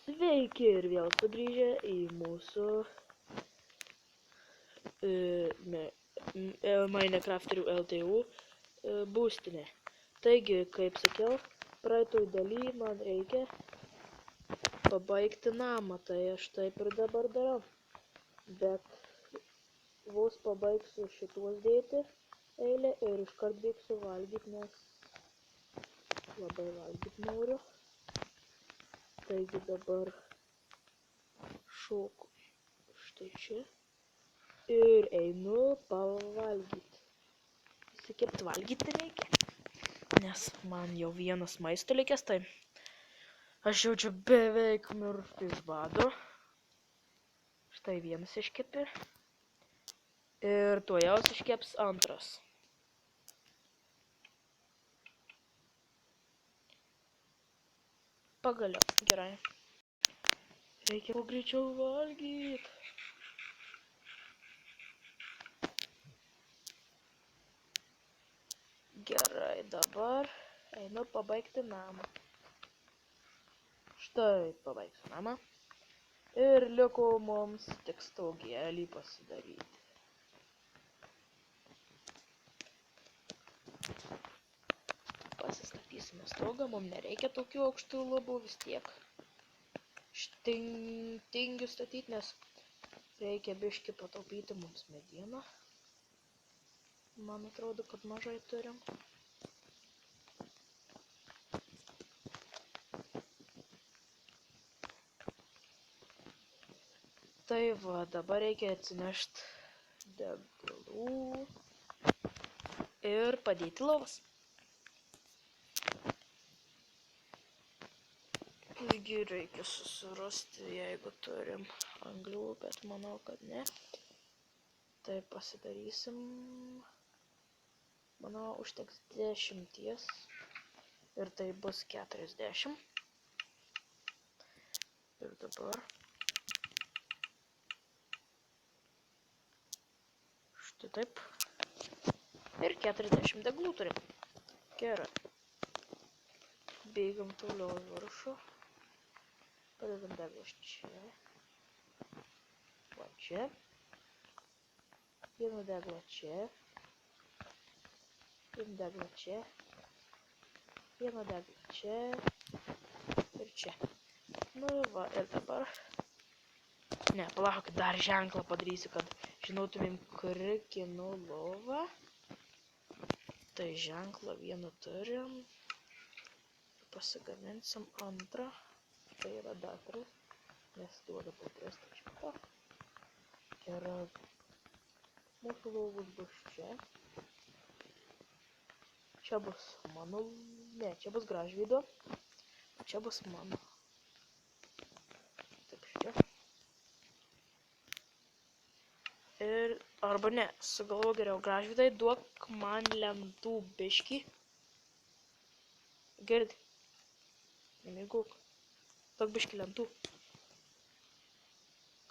Sveiki ir vėl sugrįžę į mūsų Minecrafterių LTU būstinę. Taigi, kaip sakiau, praeitoj daly man reikia pabaigti namą, tai aš taip ir dabar darau. Bet vos pabaigsiu šitos dėti eilę ir iškart bėgsiu valgyti, nes labai valgyti noriu. Taigi dabar šoku štai čia ir einu pavalgyti. Įsikepti valgyti reikia, nes man jau vienas maisto likęs, tai aš jaučiu beveik mirštu iš bado. Štai vienas iškepi ir tuojaus iškeps antras. Pagaliau, gerai. Reikia kuo greičiau valgyti. Gerai, dabar einu pabaigti namą. Štai pabaigsiu namą. Ir liko mums tik stogėlį pasidaryti. Pasistatysime stogą, mums nereikia tokių aukštų lubų vis tiek. Tingiu statyti, nes reikia biškį pataupyti mums medieną. Man atrodo, kad mažai turim. Tai va, dabar reikia atsinešti degalų ir padėti lovas. Taigi reikia susirasti, jeigu turim anglių, bet manau, kad ne. Tai pasidarysim. Manau, užteks 10 ir tai bus 40. Ir dabar štai taip. Ir 40 deglų turim. Gerai. Bėgam toliau į viršų. Padedam deglas čia. Va čia. Vienu deglą čia. Vienu deglą čia. Vienu deglą čia. Ir čia. Nu va, ir dabar. Ne, palauk, dar ženklą padarysiu, kad žinotumėm, kur kieno lova. Tai ženklą vienu turim. Pasigaminsim antrą. Tai yra datras, nes duoda paprastą šitą. Ir mūsų lovos bus čia. Čia bus mano, ne, čia bus Gražvydo, o čia bus mano. Taip čia. Ir, arba ne, sugalvoju geriau, Gražvydai, duok man lentų biškį. Girdi? Nemėguk. Duok biškį lentų.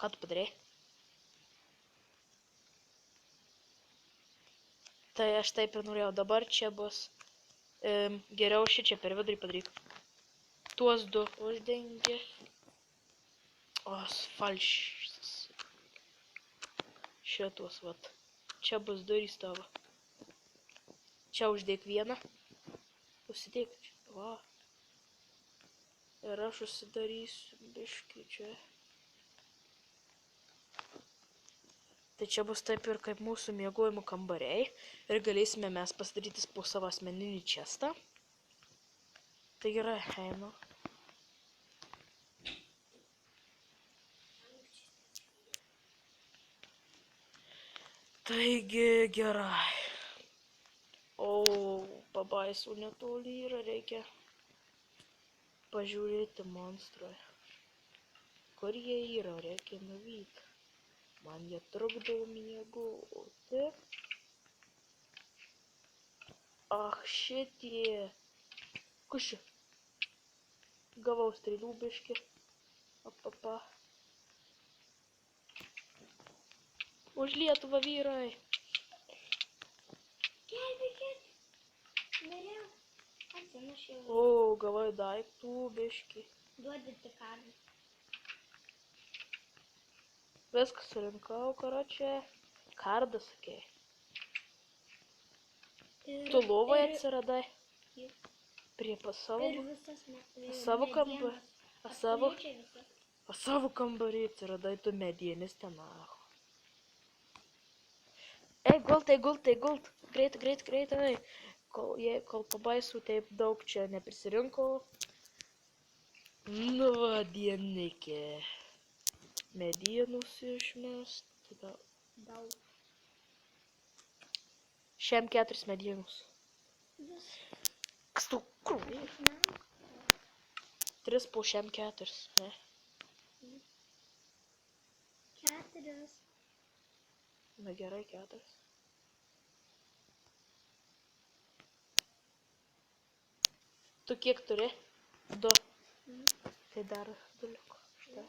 Ką tu padarei? Tai aš taip ir norėjau. Dabar čia bus geriau šičia per vidurį padaryk. Tuos du uždengi. O, falšas. Šitos, vat. Čia bus durys tavo. Čia uždėk vieną. Užsidėk čia. Va. Ir aš užsidarysiu biškį čia. Tai čia bus taip ir kaip mūsų miegojimo kambariai. Ir galėsime mes pasidaryti po savo asmeninį čestą. Tai gerai, einu. Taigi gerai. O, pabaisų netoli yra, reikia pažiūrėti monstrui. Kur jie yra, reikia nuvyti. Man jie trukdo miegoti. Ach, šitie. Kus čia? Gavau strėlių biškį. Apapa. Už Lietuvą, vyrai. Gelbėkit. Norėjau atsinešiau. O, gavai daiktų biškį. Duodate karvį. Viską surinkau, karočią. Kardą sakei. Tu lovoje atsiradai. Prie savo kambarį. Savo kambarį atsiradai tu medienis tenacho. Ei, gult. Greitai. Kol pabaisų taip daug čia neprisirinko. Nu va, dienikė. Medienus išmest. Daug. Šiam 4 medienus. Kas tu krūvė? 3 po šiam 4, ne? 4. Na gerai, 4. Tu kiek turi? 2. Tai dar 2 liko. Štai.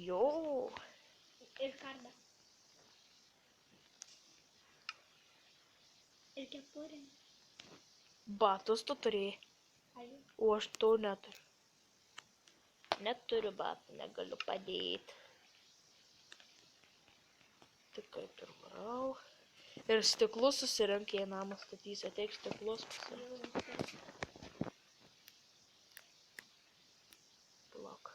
Jo. Ir kardą. Ir kepurę. Batus tu turėjai. O aš to neturiu. Neturiu batų, negaliu padėti. Tik kaip ir varau. Ir stiklus susirink, jei namą statysi, ateik stiklus pasirink. Palauk.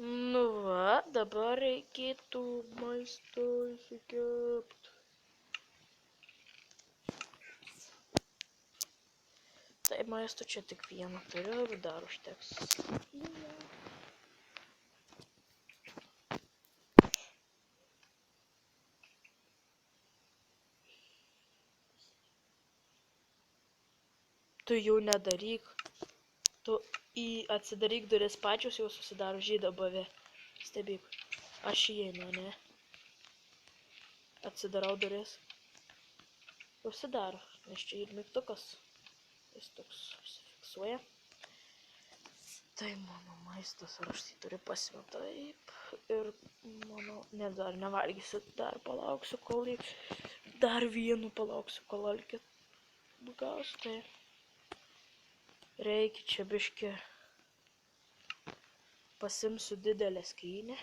Nu va, dabar reikėtų maisto įsikepti. Tai maisto čia tik vieną turiu, bet dar užteks. Tu jau nedaryk. Tu atsidaryk duris pačios, jau susidaro žydą bavė. Stebėk. Aš įeinu, ne? Atsidarau duris. Užsidaro, nes čia ir mygtukas. Jis toks užsifiksuoja. Tai mano maistas, ar aš jį turiu pasimti taip. Ir mano, ne dar nevalgysiu, dar palauksiu, kol dar vienu palauksiu, kol alkit gaus. Tai reikia čia biškį pasimsiu didelę skrynę.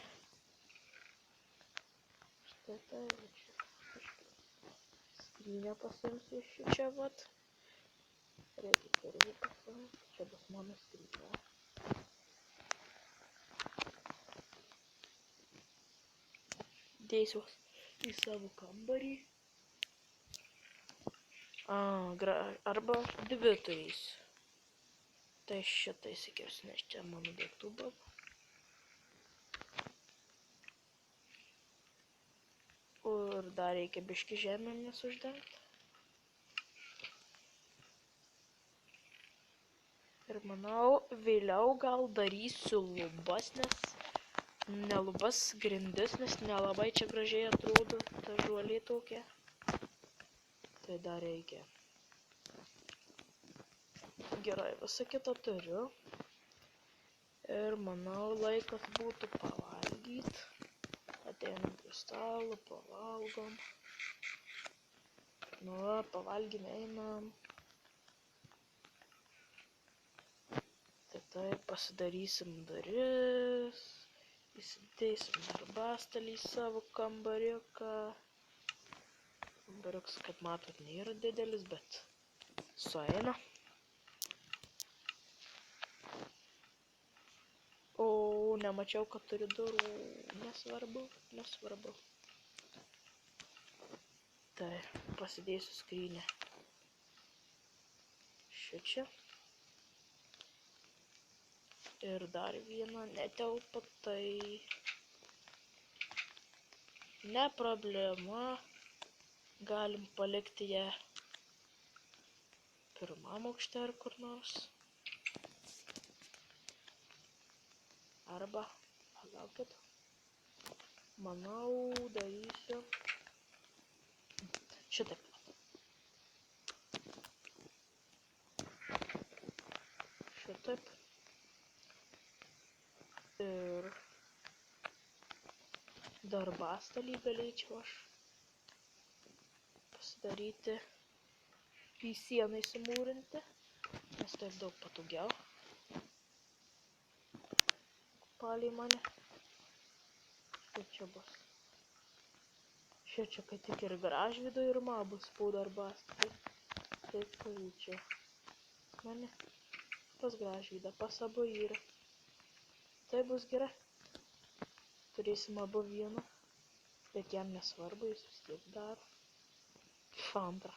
Štai tai, skrynę pasimsiu iš čia vat. Reikia kirvį pasimti, čia bus mano skrynė. Dėsiu į savo kambarį. Arba 2 turėsiu. Tai šitai įsikirsiu, nes čia mano daiktų buvo. Ir dar reikia biškį žemėmis uždengti. Ir manau, vėliau gal darysiu lubas, nes ne lubas, grindis, nes nelabai čia gražiai atrodo ta žuolė tokia. Tai dar reikia. Gerai, visą kitą turiu. Ir manau, laikas būtų pavalgyti. Ateinam prie stalo, pavalgom. Nu, pavalgym einam. Tai taip, pasidarysim duris. Įsidėsim darbastalį į savo kambariuką. Kambariukas, kaip matot, nėra didelis, bet sueina. O, nemačiau, kad turiu durų. Nesvarbu. Tai, pasidėsiu skrynę. Šičia. Ir dar vieną netelpa, tai ne problema. Galim palikti ją pirmam aukšte ar kur nors. Arba, palaukit. Manau, darysiu šitaip. Šitaip. Ir darbastalį galėčiau aš pasidaryti į sieną įsimūrinti. Nes taip daug patogiau. Palei mane. Štai čia bus. Čia kai tik ir Gražvydo ir bus po darbas. Taip pavyzdžiui. Mane pas Gražvydą, pas abu yra. Tai bus gerai. Turėsim abu vieną. Bet jam nesvarbu, jis vis tiek daro. Antra.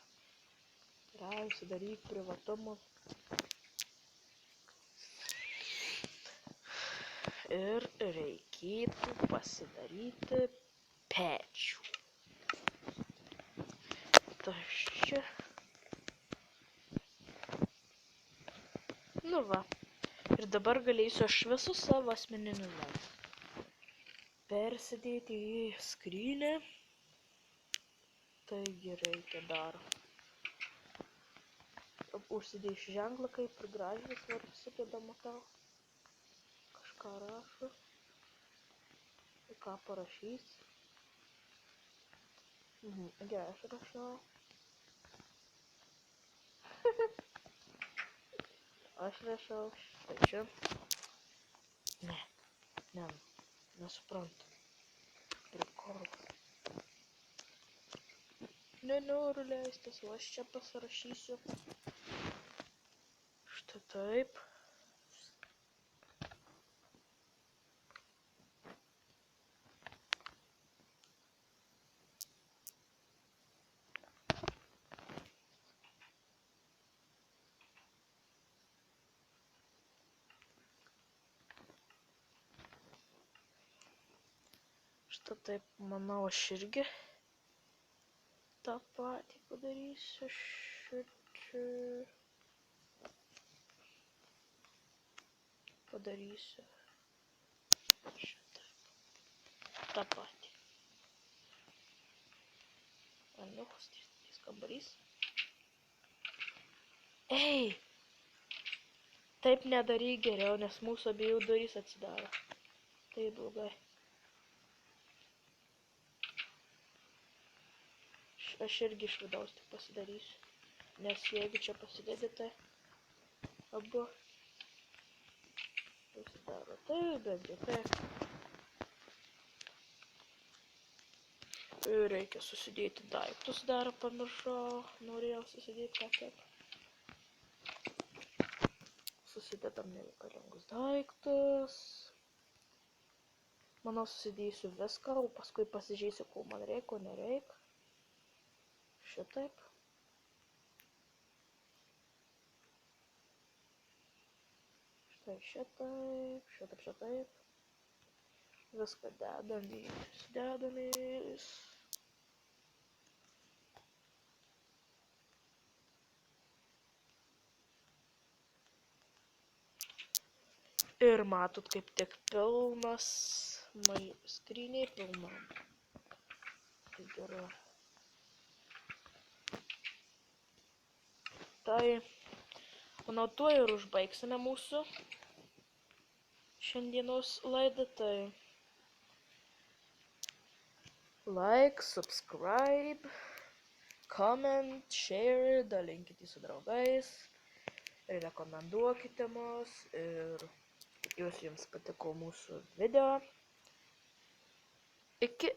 Gerai, užsidaryk privatumo. Ir reikėtų pasidaryti pečių. Tai čia. Nu va. Ir dabar galėsiu aš visus savo asmeninius darbus persidėti į skrynę. Taigi reikia dar. Užsidėsiu ženklą, kaip ir Gražvydas vardu sudeda, matau. Kažką rašo. Ir ką parašys. Gerai, aš rašau. Aš rašau. Štai čia. Ne. Nesuprantu. Prikolas. Nenoriu leistis, o aš čia pasirašysiu. Štai taip. Štai taip, manau, aš irgi tą patį padarysiu. Padarysiu šitaip. tą patį. Aniukas, trys kambarys. Ei! Taip nedaryk geriau, nes mūsų abiejų durys atsidaro. Tai blogai. Aš irgi iš vidaus tik pasidarysiu. Nes jeigu čia pasidedi, tai abu pasidaro. Taip, bet taip. Reikia susidėti daiktus, dar pamiršau. Norėjau susidėti ką taip. Susidedam nereikalingus daiktus. Manau, susidėsiu viską, o paskui pasižiūrėsiu, ko man reikia, ko nereikia. Šitaip. Štai šitaip, šitaip. Viską dedamės. Ir matot, kaip tik pilnas, skryniai pilna. Tai gerai. Tai, manau, tuo ir užbaigsime mūsų šiandienos laidą. Tai like, subscribe, comment, share, dalinkite su draugais, rekomenduokite mus ir tikiuosi jums patiko mūsų video. Iki